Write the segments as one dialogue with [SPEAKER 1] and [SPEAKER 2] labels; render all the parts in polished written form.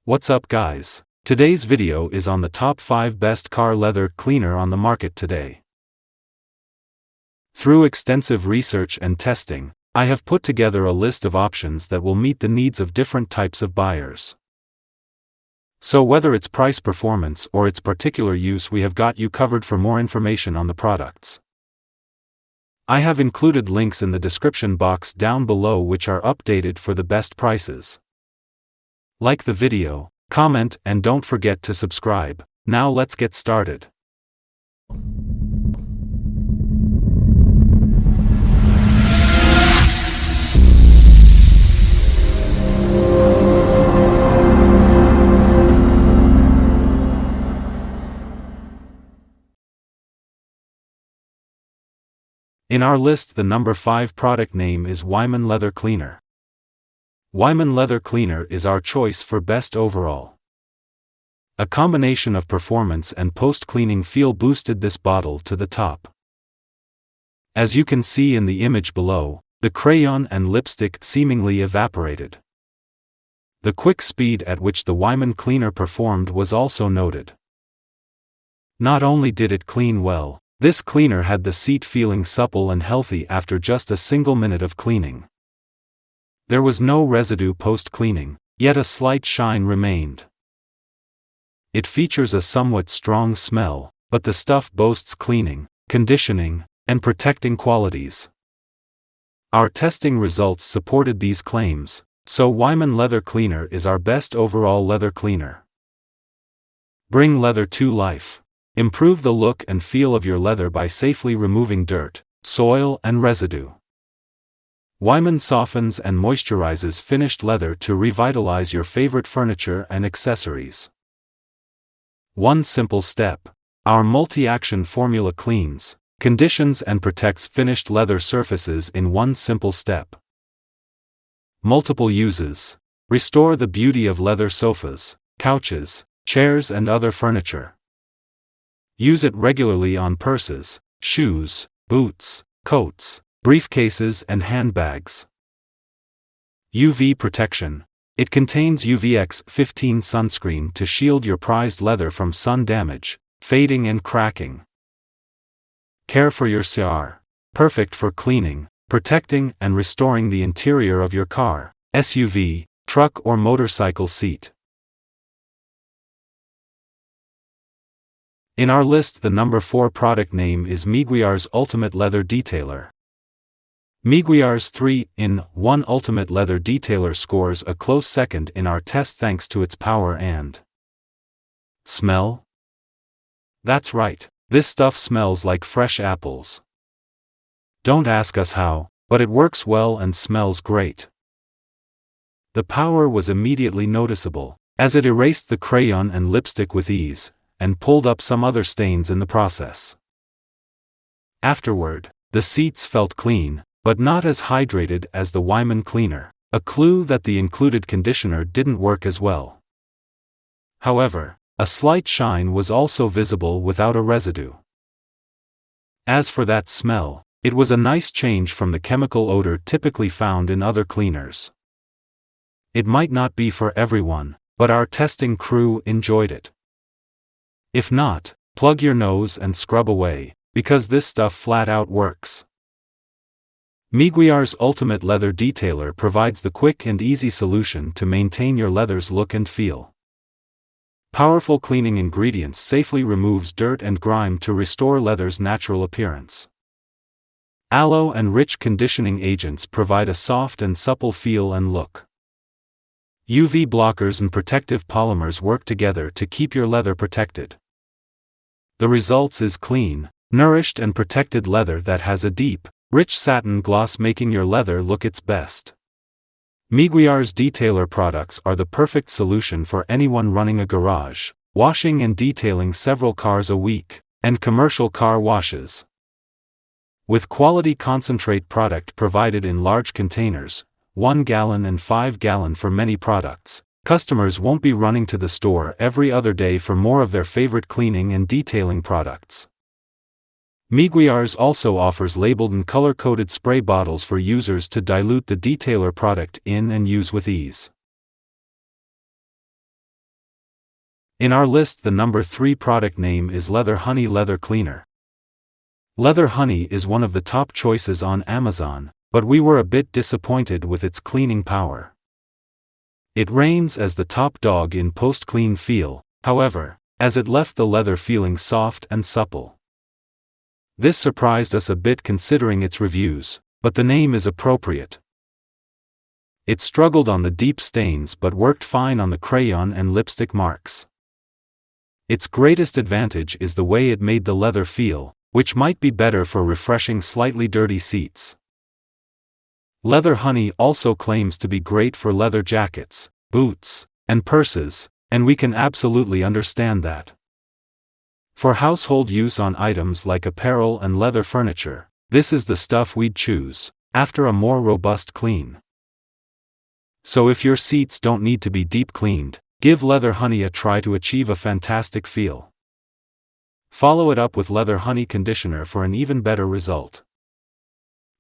[SPEAKER 1] What's up guys? Today's video is on the top 5 best car leather cleaner on the market today. Through extensive research and testing, I have put together a list of options that will meet the needs of different types of buyers. So whether it's price performance or its particular use, we have got you covered. For more information on the products, I have included links in the description box down below which are updated for the best prices. Like the video, comment, and don't forget to subscribe. Now let's get started. In our list, the number 5 product name is Weiman Leather Cleaner. Weiman Leather Cleaner is our choice for best overall. A combination of performance and post-cleaning feel boosted this bottle to the top. As you can see in the image below, the crayon and lipstick seemingly evaporated. The quick speed at which the Weiman cleaner performed was also noted. Not only did it clean well, this cleaner had the seat feeling supple and healthy after just a single minute of cleaning. There was no residue post-cleaning, yet a slight shine remained. It features a somewhat strong smell, but the stuff boasts cleaning, conditioning, and protecting qualities. Our testing results supported these claims, so Weiman Leather Cleaner is our best overall leather cleaner. Bring leather to life. Improve the look and feel of your leather by safely removing dirt, soil, and residue. Weiman softens and moisturizes finished leather to revitalize your favorite furniture and accessories. One simple step. Our multi-action formula cleans, conditions, and protects finished leather surfaces in one simple step. Multiple uses. Restore the beauty of leather sofas, couches, chairs, and other furniture. Use it regularly on purses, shoes, boots, coats, briefcases, and handbags. UV protection. It contains UVX-15 sunscreen to shield your prized leather from sun damage, fading, and cracking. Care for your car. Perfect for cleaning, protecting, and restoring the interior of your car, SUV, truck, or motorcycle seat. In our list, the number 4 product name is Meguiar's Ultimate Leather Detailer. Meguiar's 3-in-1 Ultimate Leather Detailer scores a close second in our test thanks to its power and smell. That's right, this stuff smells like fresh apples. Don't ask us how, but it works well and smells great. The power was immediately noticeable, as it erased the crayon and lipstick with ease, and pulled up some other stains in the process. Afterward, the seats felt clean, but not as hydrated as the Weiman cleaner, a clue that the included conditioner didn't work as well. However, a slight shine was also visible without a residue. As for that smell, it was a nice change from the chemical odor typically found in other cleaners. It might not be for everyone, but our testing crew enjoyed it. If not, plug your nose and scrub away, because this stuff flat out works. Meguiar's Ultimate Leather Detailer provides the quick and easy solution to maintain your leather's look and feel. Powerful cleaning ingredients safely removes dirt and grime to restore leather's natural appearance. Aloe and rich conditioning agents provide a soft and supple feel and look. UV blockers and protective polymers work together to keep your leather protected. The results is clean, nourished, and protected leather that has a deep, rich satin gloss, making your leather look its best. Meguiar's Detailer products are the perfect solution for anyone running a garage, washing and detailing several cars a week, and commercial car washes. With quality concentrate product provided in large containers, 1 gallon and 5 gallon for many products, customers won't be running to the store every other day for more of their favorite cleaning and detailing products. Meguiar's also offers labeled and color-coded spray bottles for users to dilute the detailer product in and use with ease. In our list, the number 3 product name is Leather Honey Leather Cleaner. Leather Honey is one of the top choices on Amazon, but we were a bit disappointed with its cleaning power. It reigns as the top dog in post-clean feel, however, as it left the leather feeling soft and supple. This surprised us a bit considering its reviews, but the name is appropriate. It struggled on the deep stains but worked fine on the crayon and lipstick marks. Its greatest advantage is the way it made the leather feel, which might be better for refreshing slightly dirty seats. Leather Honey also claims to be great for leather jackets, boots, and purses, and we can absolutely understand that. For household use on items like apparel and leather furniture, this is the stuff we'd choose, after a more robust clean. So if your seats don't need to be deep cleaned, give Leather Honey a try to achieve a fantastic feel. Follow it up with Leather Honey Conditioner for an even better result.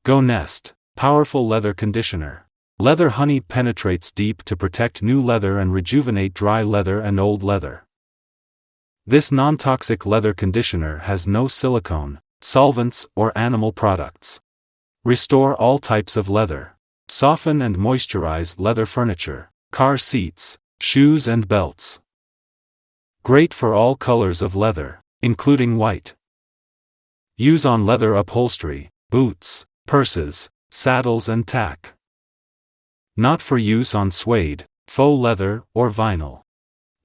[SPEAKER 1] Go Nest Powerful Leather Conditioner. Leather Honey penetrates deep to protect new leather and rejuvenate dry leather and old leather. This non-toxic leather conditioner has no silicone, solvents, or animal products. Restore all types of leather. Soften and moisturize leather furniture, car seats, shoes and belts. Great for all colors of leather, including white. Use on leather upholstery, boots, purses, saddles and tack. Not for use on suede, faux leather, or vinyl.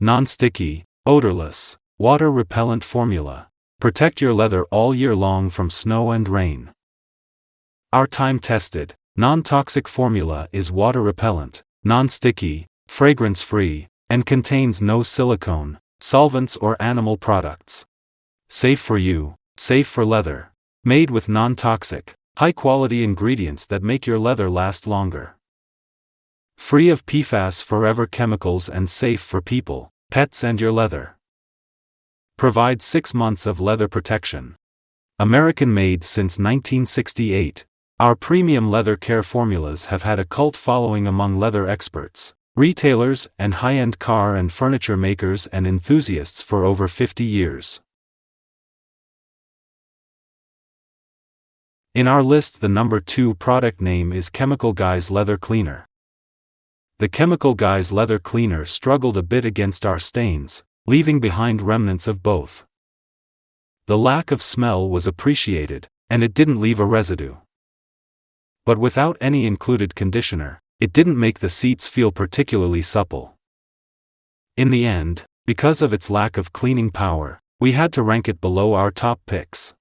[SPEAKER 1] Non-sticky, odorless, water-repellent formula. Protect your leather all year long from snow and rain. Our time-tested, non-toxic formula is water-repellent, non-sticky, fragrance-free, and contains no silicone, solvents or animal products. Safe for you, safe for leather. Made with non-toxic, high-quality ingredients that make your leather last longer. Free of PFAS forever chemicals and safe for people, pets and your leather. Provides 6 months of leather protection. American-made since 1968, our premium leather care formulas have had a cult following among leather experts, retailers, and high-end car and furniture makers and enthusiasts for over 50 years. In our list, the number 2 product name is Chemical Guys Leather Cleaner. The Chemical Guys Leather Cleaner struggled a bit against our stains, leaving behind remnants of both. The lack of smell was appreciated, and it didn't leave a residue. But without any included conditioner, it didn't make the seats feel particularly supple. In the end, because of its lack of cleaning power, we had to rank it below our top picks.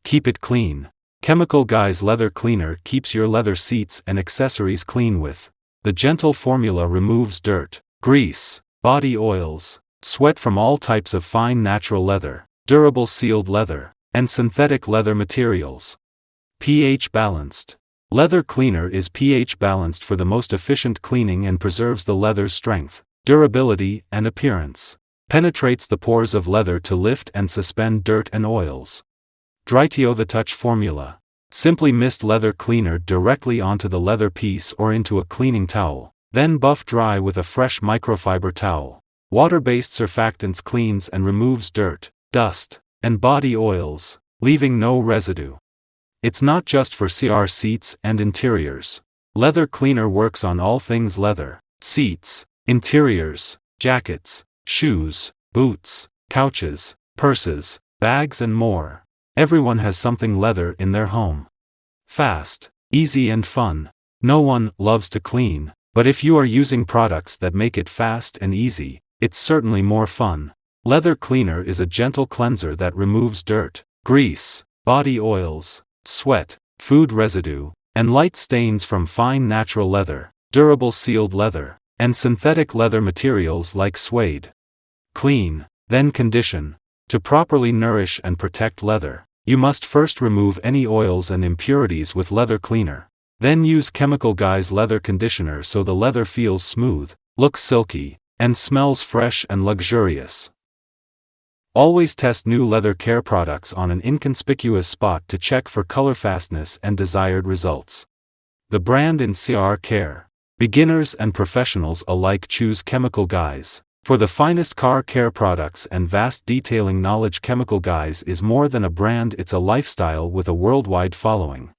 [SPEAKER 1] Keep it clean. Chemical Guys Leather Cleaner keeps your leather seats and accessories clean with. The gentle formula removes dirt, grease, body oils, sweat from all types of fine natural leather, durable sealed leather, and synthetic leather materials. pH balanced. Leather Cleaner is pH balanced for the most efficient cleaning and preserves the leather's strength, durability, and appearance. Penetrates the pores of leather to lift and suspend dirt and oils. Dryteo the Touch Formula. Simply mist leather cleaner directly onto the leather piece or into a cleaning towel, then buff dry with a fresh microfiber towel. Water-based surfactants cleans and removes dirt, dust, and body oils, leaving no residue. It's not just for CR seats and interiors. Leather Cleaner works on all things leather: seats, interiors, jackets, shoes, boots, couches, purses, bags and more. Everyone has something leather in their home. Fast, easy and fun. No one loves to clean, but if you are using products that make it fast and easy, it's certainly more fun. Leather Cleaner is a gentle cleanser that removes dirt, grease, body oils, sweat, food residue, and light stains from fine natural leather, durable sealed leather, and synthetic leather materials like suede. Clean, then condition. To properly nourish and protect leather, you must first remove any oils and impurities with Leather Cleaner. Then use Chemical Guys Leather Conditioner so the leather feels smooth, looks silky, and smells fresh and luxurious. Always test new leather care products on an inconspicuous spot to check for color fastness and desired results. The brand in CR Care. Beginners and professionals alike choose Chemical Guys. For the finest car care products and vast detailing knowledge, Chemical Guys is more than a brand, it's a lifestyle with a worldwide following.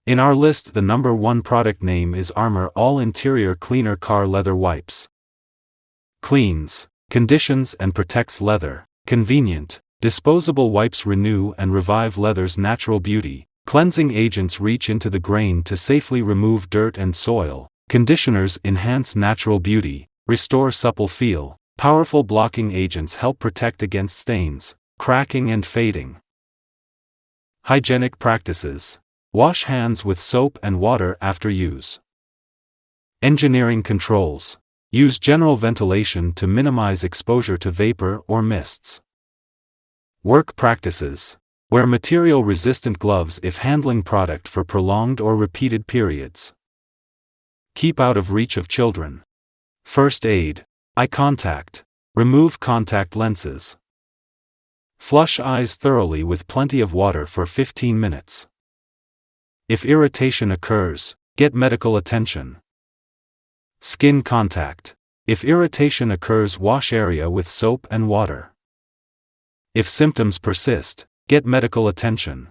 [SPEAKER 1] In our list, the number 1 product name is Armor All Interior Cleaner Car Leather Wipes. Cleans, conditions and protects leather. Convenient, disposable wipes renew and revive leather's natural beauty. Cleansing agents reach into the grain to safely remove dirt and soil. Conditioners enhance natural beauty, restore supple feel. Powerful blocking agents help protect against stains, cracking and fading. Hygienic practices. Wash hands with soap and water after use. Engineering controls. Use general ventilation to minimize exposure to vapor or mists. Work practices. Wear material-resistant gloves if handling product for prolonged or repeated periods. Keep out of reach of children. First aid. Eye contact. Remove contact lenses. Flush eyes thoroughly with plenty of water for 15 minutes. If irritation occurs, get medical attention. Skin contact. If irritation occurs, wash area with soap and water. If symptoms persist, get medical attention.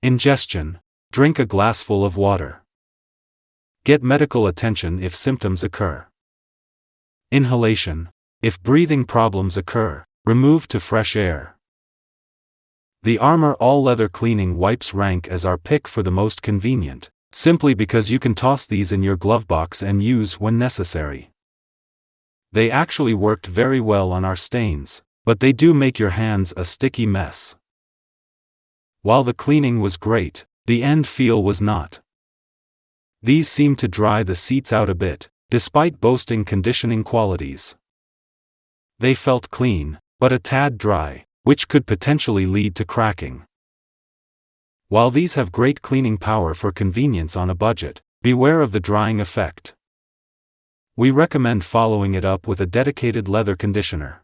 [SPEAKER 1] Ingestion. Drink a glassful of water. Get medical attention if symptoms occur. Inhalation. If breathing problems occur, remove to fresh air. The Armor All Leather Cleaning Wipes rank as our pick for the most convenient, simply because you can toss these in your glove box and use when necessary. They actually worked very well on our stains, but they do make your hands a sticky mess. While the cleaning was great, the end feel was not. These seem to dry the seats out a bit, despite boasting conditioning qualities. They felt clean, but a tad dry, which could potentially lead to cracking. While these have great cleaning power for convenience on a budget, beware of the drying effect. We recommend following it up with a dedicated leather conditioner.